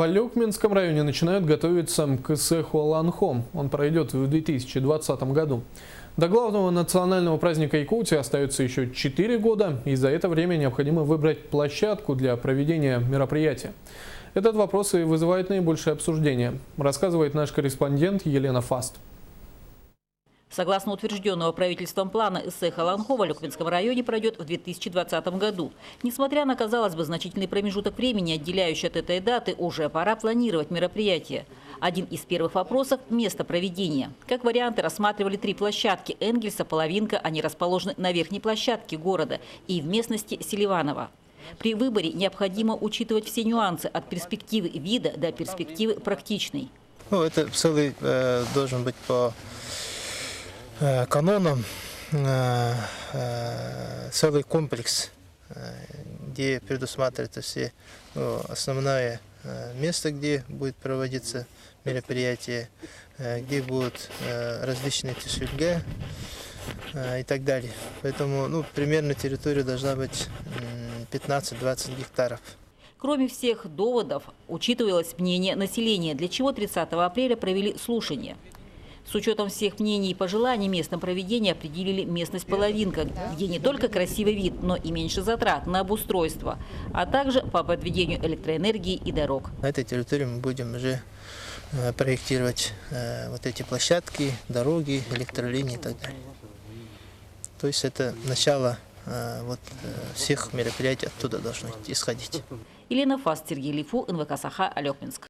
В Алёкминском районе начинают готовиться к Сэхуаланхо. Он пройдет в 2020 году. До главного национального праздника Якутии остается еще 4 года, и за это время необходимо выбрать площадку для проведения мероприятия. Этот вопрос и вызывает наибольшее обсуждение, рассказывает наш корреспондент Елена Фаст. Согласно утвержденного правительством плана, Сэхуаланхо в Алёкминском районе пройдет в 2020 году. Несмотря на, казалось бы, значительный промежуток времени, отделяющий от этой даты, уже пора планировать мероприятие. Один из первых вопросов – место проведения. Как варианты рассматривали 3 площадки – Энгельса, Половинка. Они расположены на верхней площадке города и в местности Селиваново. При выборе необходимо учитывать все нюансы от перспективы вида до перспективы практичной. Это целый должен быть по канонам целый комплекс, где предусматривается все основное место, где будет проводиться мероприятие, где будут различные тишельга и так далее. Поэтому примерно территория должна быть 15-20 гектаров. Кроме всех доводов, учитывалось мнение населения, для чего 30 апреля провели слушание. С учетом всех мнений и пожеланий местном проведения определили местность Половинка, где не только красивый вид, но и меньше затрат на обустройство, а также по подведению электроэнергии и дорог. На этой территории мы будем уже проектировать вот эти площадки, дороги, электролинии и так далее. То есть это начало всех мероприятий оттуда должно исходить. Елена Фаст, Сергей Лифу, НВК Саха, Алёкминск.